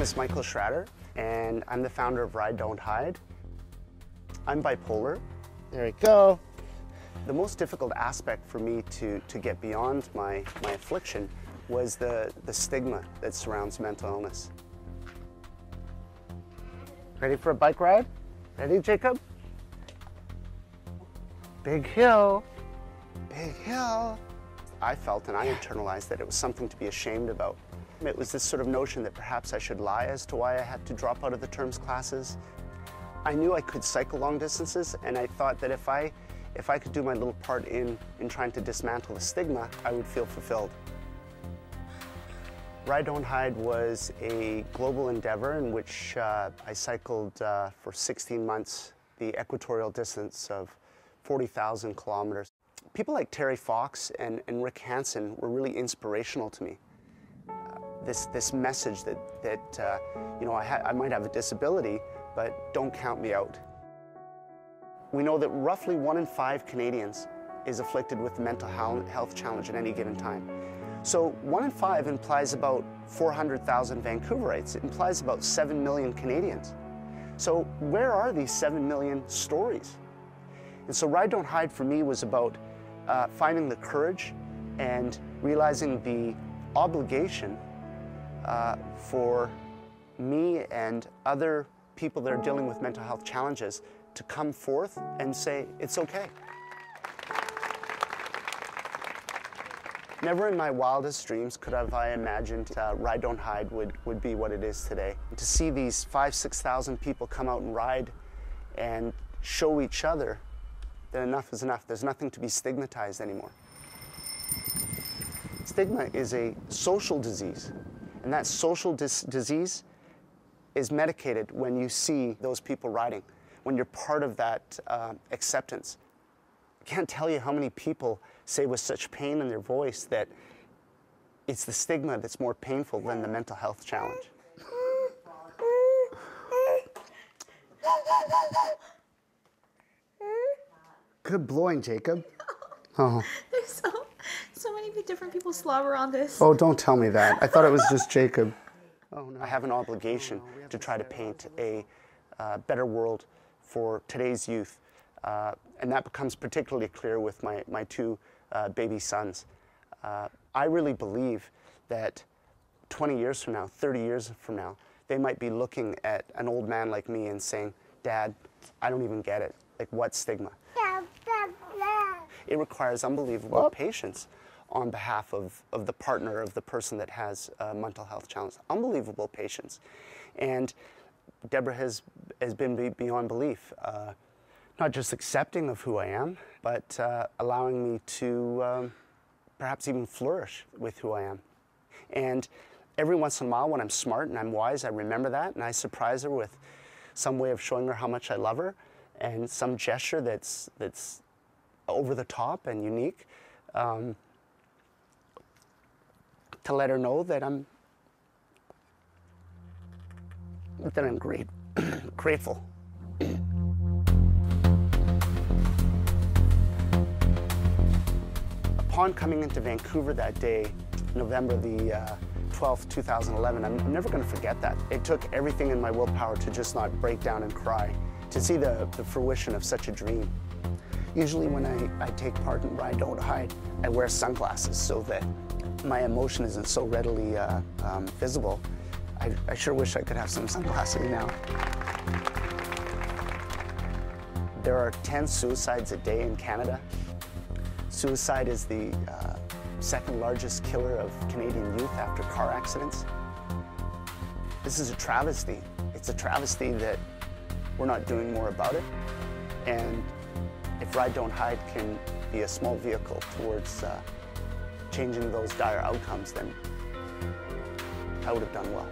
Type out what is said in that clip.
is Michael Schratter, and I'm the founder of Ride, Don't Hide. I'm bipolar. There we go. The most difficult aspect for me to get beyond my affliction was the stigma that surrounds mental illness. Ready for a bike ride? Ready, Jacob? Big hill, big hill. I felt and I internalized that it was something to be ashamed about. It was this sort of notion that perhaps I should lie as to why I had to drop out of the terms classes. I knew I could cycle long distances, and I thought that if I could do my little part in trying to dismantle the stigma, I would feel fulfilled. Ride, Don't Hide was a global endeavor in which I cycled for 16 months, the equatorial distance of 40,000 kilometers. People like Terry Fox and Rick Hansen were really inspirational to me. This message that you know, I might have a disability, but don't count me out. We know that roughly 1 in 5 Canadians is afflicted with a mental health challenge at any given time. So 1 in 5 implies about 400,000 Vancouverites. It implies about 7 million Canadians. So where are these 7 million stories? And so Ride, Don't Hide for me was about finding the courage and realizing the obligation for me and other people that are dealing with mental health challenges to come forth and say, it's okay. Never in my wildest dreams could have I imagined Ride, Don't Hide would be what it is today. And to see these 5,000–6,000 people come out and ride and show each other that enough is enough. There's nothing to be stigmatized anymore. Stigma is a social disease, and that social disease is medicated when you see those people riding, when you're part of that acceptance. I can't tell you how many people say with such pain in their voice that it's the stigma that's more painful than the mental health challenge. Good blowing, Jacob. Oh. There's so many different people slobber on this. Oh, don't tell me that. I thought it was just Jacob. Oh, no. I have an obligation to try to paint a better world for today's youth. And that becomes particularly clear with my 2 baby sons. I really believe that 20 years from now, 30 years from now, they might be looking at an old man like me and saying, Dad, I don't even get it. Like, what stigma? It requires unbelievable patience on behalf of the partner, of the person that has a mental health challenge. Unbelievable patience. And Deborah has been beyond belief. Not just accepting of who I am, but allowing me to perhaps even flourish with who I am. And every once in a while when I'm smart and I'm wise, I remember that and I surprise her with some way of showing her how much I love her and some gesture that's over the top and unique to let her know that I'm grateful. Upon coming into Vancouver that day, November the 12th, 2011, I'm never going to forget that. It took everything in my willpower to just not break down and cry, to see the fruition of such a dream. Usually when I take part in Ride, Don't Hide, I wear sunglasses so that my emotion isn't so readily visible. I sure wish I could have some sunglasses now. There are 10 suicides a day in Canada. Suicide is the second largest killer of Canadian youth after car accidents. This is a travesty. It's a travesty that we're not doing more about it. And if Ride, Don't Hide can be a small vehicle towards changing those dire outcomes, then I would have done well.